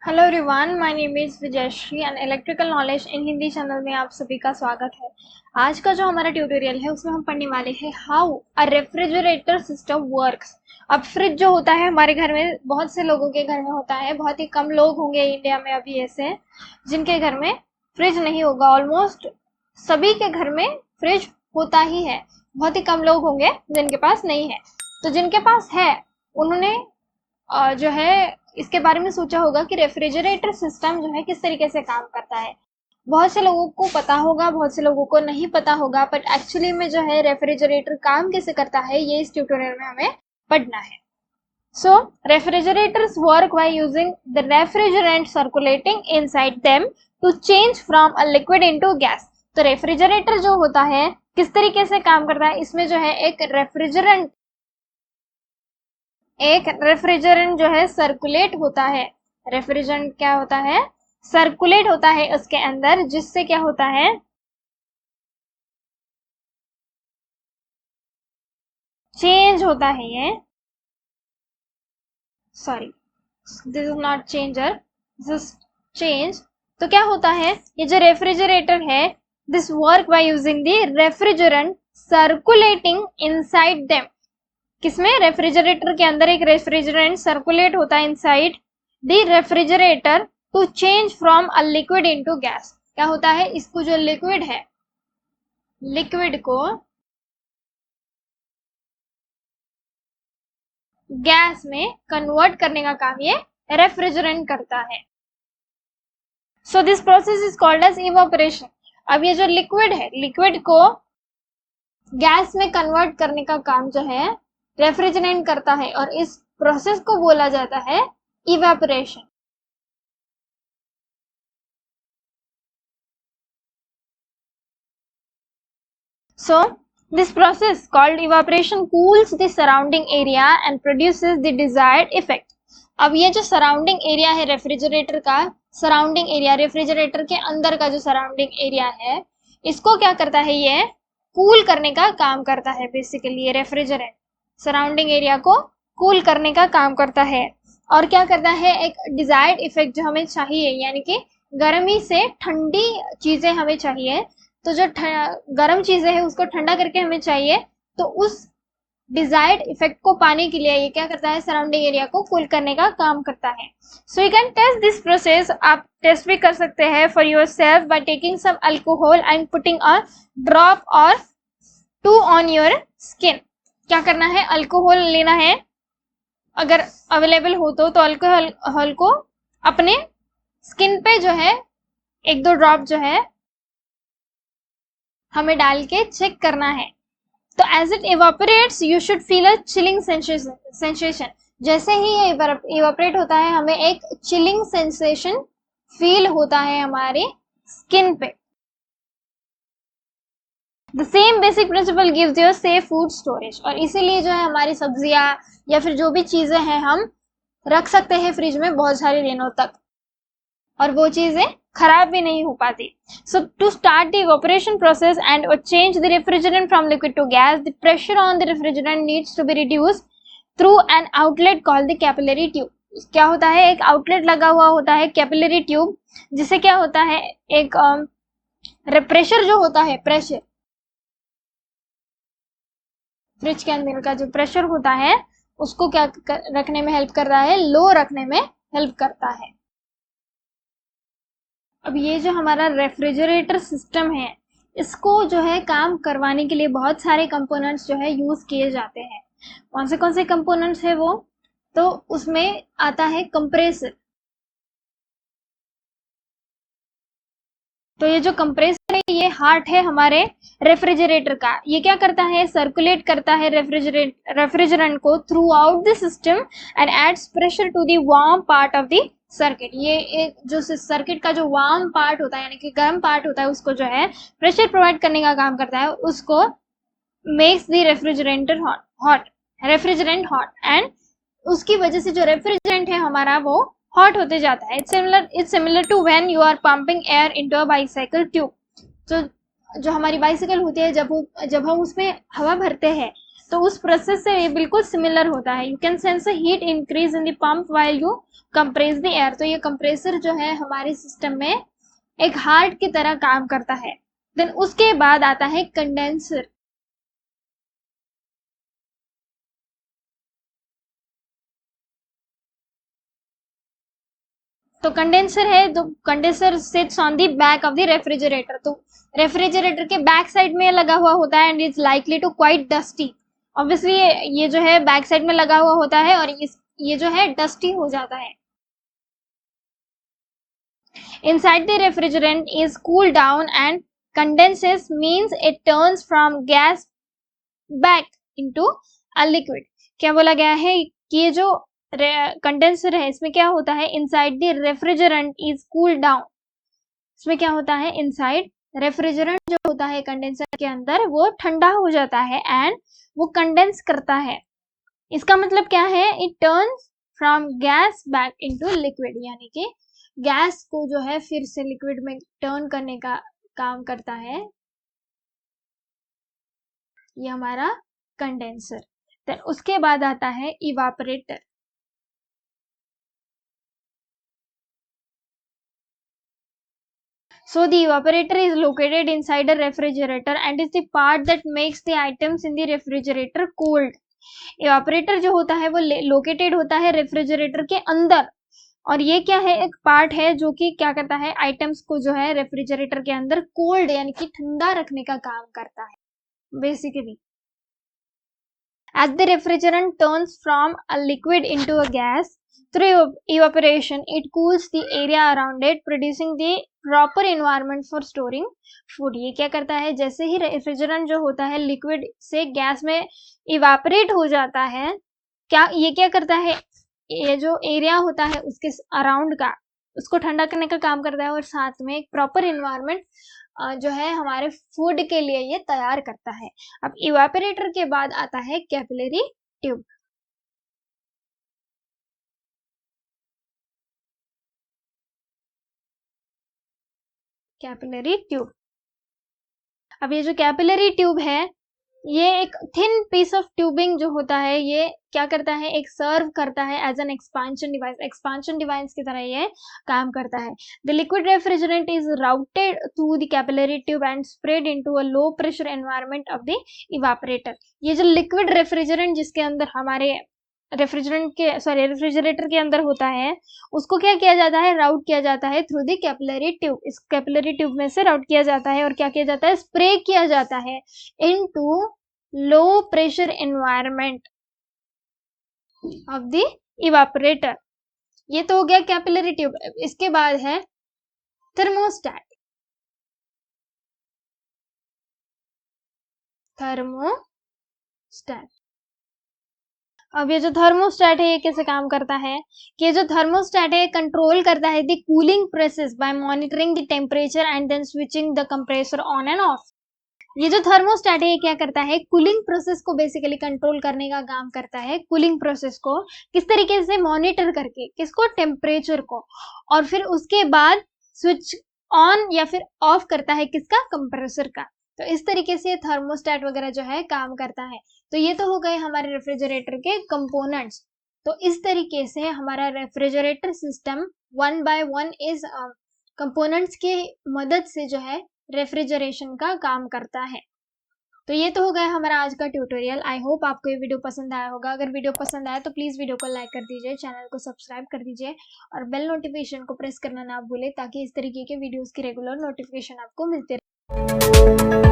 Hello everyone, my name is Vijayshree and electrical knowledge in Hindi channel में आप सभी का स्वागत है। आज का जो हमारा ट्यूटोरियल है उसमें हम पढ़ने वाले हैं how a refrigerator system works. अब फ्रिज जो होता है हमारे घर में, बहुत से लोगों के घर में होता है, बहुत ही कम लोग होंगे इंडिया में अभी ऐसे जिनके घर में फ्रिज नहीं होगा। ऑलमोस्ट सभी के घर में फ्रिज होता ही है, बहुत ही कम लोग होंगे जिनके पास नहीं है। तो जिनके पास है उन्होंने जो है इसके बारे में सोचा होगा कि रेफ्रिजरेटर सिस्टम जो है किस तरीके से काम करता है। बहुत से लोगों को पता होगा, बहुत से लोगों को नहीं पता होगा, बट एक्चुअली में जो है रेफ्रिजरेटर काम कैसे करता है ये इस ट्यूटोरियल में हमें पढ़ना है। So refrigerators work by using the refrigerant circulating inside them to change from a liquid into gas. तो रेफ्रिजरेटर जो होता है किस तरीके से काम करता है, इसमें जो है एक रेफ्रिजरेंट जो है सर्कुलेट होता है। रेफ्रिजरेंट क्या होता है, सर्कुलेट होता है उसके अंदर, जिससे क्या होता है, चेंज होता है ये, sorry this is not changer, this is change. तो क्या होता है, ये जो रेफ्रिजरेटर है this work by using the refrigerant circulating inside them. किसमें, रेफ्रिजरेटर के अंदर एक रेफ्रिजरेंट सर्कुलेट होता है inside the refrigerator to change from a liquid into gas. क्या होता है, इसको जो लिक्विड है, लिक्विड को गैस में कन्वर्ट करने का काम ये रेफ्रिजरेंट करता है। So this process is called as evaporation. अब ये जो लिक्विड है, लिक्विड को गैस में कन्वर्ट करने का काम जो है रेफ्रिजरेंट करता है, और इस प्रोसेस को बोला जाता है evaporation. So this process called evaporation cools the surrounding area and produces the desired effect. अब ये जो सराउंडिंग एरिया है रेफ्रिजरेटर का, सराउंडिंग एरिया रेफ्रिजरेटर के अंदर का जो सराउंडिंग एरिया है, इसको क्या करता है, ये कूल करने का काम करता है। बेसिकली ये रेफ्रिजरेंट सराउंडिंग एरिया को कूल करने का काम करता है, और क्या करता है, एक डिजायर्ड इफेक्ट जो हमें चाहिए, यानी कि गर्मी से ठंडी चीजें हमें चाहिए, तो जो गर्म चीजें हैं उसको ठंडा करके हमें चाहिए, तो उस डिजायर्ड इफेक्ट को पाने के लिए ये क्या करता है, सराउंडिंग एरिया को कूल करने का काम करता है। So you can test this process. आप टेस्ट भी कर सकते हैं for yourself by taking some alcohol and putting a drop और 2 ऑन योर स्किन। क्या करना है, अल्कोहल लेना है, अगर अवेलेबल हो तो अल्कोहल को अपने स्किन पे जो है 1-2 ड्रॉप जो है हमें डाल के चेक करना है। तो as it evaporates you should feel a chilling sensation. जैसे ही ये इवापोरेट होता है हमें एक चिलिंग सेंसेशन फील होता है हमारे स्किन पे। The same basic principle gives you safe food storage. और इसीलिए जो है हमारी सब्जियां या फिर जो भी चीजें हैं हम रख सकते हैं फ्रिज में बहुत सारे दिनों तक, और वो चीजें खराब भी नहीं हो पाती। So to start the evaporation process and change the refrigerant from liquid to gas, the pressure on the refrigerant needs to be reduced through an outlet called the capillary tube. क्या होता है, एक आउटलेट लगा हुआ होता है capillary tube, जिससे क्या होता है, एक प्रेशर जो होता है, प्रेशर फ्रिज के अंदर का जो प्रेशर होता है उसको क्या रखने में हेल्प कर रहा है, लो रखने में हेल्प करता है। अब ये जो हमारा रेफ्रिजरेटर सिस्टम है, इसको जो है काम करवाने के लिए बहुत सारे कंपोनेंट्स जो है यूज किए जाते हैं। कौन से कंपोनेंट्स है वो, तो उसमें आता है कंप्रेसर। तो ये जो कंप्रेसर है ये हार्ट है हमारे रेफ्रिजरेटर का। ये क्या करता है, सर्कुलेट करता है रेफ्रिजरेंट को throughout the system and adds pressure to the warm part of the circuit. ये एक जो सर्किट का जो वार्म पार्ट होता है, यानी कि गर्म पार्ट होता है, उसको जो है प्रेशर प्रोवाइड करने का काम करता है, उसको makes the refrigerant hot and उसकी वजह से जो रेफ्रिजरेंट है हमारा वो हॉट होते जाता है। It's similar to when you are pumping air into a bicycle tube. तो जो हमारी बाइसाइकिल होती है, जब हम उसमें हवा भरते हैं तो उस प्रोसेस से ये बिल्कुल सिमिलर होता है। You can sense heat increase in the pump while you compress the air. तो ये कंप्रेसर जो है हमारे सिस्टम में एक हार्ट की तरह काम करता है। देन उसके बाद आता है कंडेंसर। तो कंडेंसर है, तो condenser sits on the back of the refrigerator. तो रेफ्रिजरेटर के बैक साइड में लगा हुआ होता है and is likely to quite dusty. Obviously ये जो है बैक साइड में लगा हुआ होता है और ये जो है डस्टी हो जाता है। Inside the refrigerant is cooled down and condenses, means it turns from gas back into a liquid। क्या बोला गया है कि ये जो कंडेंसर है इसमें क्या होता है, inside the refrigerant is cool down. इसमें क्या होता है, इनसाइड रेफ्रिजरेंट जो होता है कंडेंसर के अंदर वो ठंडा हो जाता है एंड वो कंडेंस करता है। इसका मतलब क्या है, it turns from gas back into liquid, यानी कि गैस को जो है फिर से लिक्विड में टर्न करने का काम करता है ये हमारा कंडेंसर। देन उसके बाद आता है evaporator. So the evaporator is located inside a refrigerator and is the part that makes the items in the refrigerator cold। evaporator जो होता है वो located होता है रेफ्रिजरेटर के अंदर, और ये क्या है, एक पार्ट है जो कि क्या करता है, आइटम्स को जो है रेफ्रिजरेटर के अंदर कोल्ड यानी कि ठंडा रखने का काम करता है basically. As the refrigerant turns from a liquid into a gas through evaporation, it cools the area around it, producing the proper environment for storing food। ये क्या करता है, जैसे ही रेफ्रिजरेंट जो होता है लिक्विड से गैस में इवापोरेट हो जाता है, ये क्या करता है, ये जो एरिया होता है उसके अराउंड का उसको ठंडा करने का काम करता है और साथ में एक प्रॉपर इन्वायरमेंट जो है हमारे फूड के लिए ये तैयार करता है। अब इवापोरेटर के बाद आता है कैपिलरी ट्यूब। कैपिलरी ट्यूब, अब ये जो कैपिलरी ट्यूब है ये एक थिन पीस ऑफ ट्यूबिंग जो होता है ये क्या करता है, एक सर्व करता है एज एन एक्सपांशन डिवाइस की तरह ये काम करता है। The liquid refrigerant is routed through the capillary tube and spread into a low pressure environment of the evaporator. ये जो लिक्विड रेफ्रिजरेंट जिसके अंदर हमारे रेफ्रिजरेटर के अंदर होता है उसको क्या किया जाता है, राउट किया जाता है थ्रू द कैपिलरी ट्यूब। इस कैपिलरी ट्यूब में से राउट किया जाता है और क्या किया जाता है, स्प्रे किया जाता है into low pressure environment of the evaporator. ये तो हो गया कैपिलरी ट्यूब। इसके बाद है थर्मोस्टेट। अब ये जो थर्मोस्टेट है ये कैसे काम करता है, कि ये जो थर्मोस्टेट है कंट्रोल करता है the cooling process by monitoring the temperature and then switching the compressor on and off. ये जो थर्मोस्टेट है ये क्या करता है, कूलिंग प्रोसेस को बेसिकली कंट्रोल करने का काम करता है। कूलिंग प्रोसेस को किस तरीके से, मॉनिटर करके, किसको, टेम्परेचर को, और फिर उसके बाद स्विच ऑन या फिर ऑफ करता है किसका, कंप्रेसर का। तो इस तरीके से थर्मोस्टेट वगैरह जो है काम करता है। तो ये तो हो गए हमारे रेफ्रिजरेटर के कंपोनेंट्स। तो इस तरीके से हमारा refrigerator system one by one इस कंपोनेंट्स की मदद से जो है रेफ्रिजरेशन का काम करता है। तो ये तो हो गया हमारा आज का ट्यूटोरियल। आई होप आपको ये वीडियो पसंद आया होगा। अगर वीडियो पसंद आया तो प्लीज़ वीडियो को लाइक कर दीजिए, चैनल को सब्सक्राइब कर दीजिए और बेल नोटिफिकेशन को प्रेस करना ना भूलें ताकि इस तरीके के वीडियोस की रेगुलर नोटिफिकेशन आपको मिलते रहे।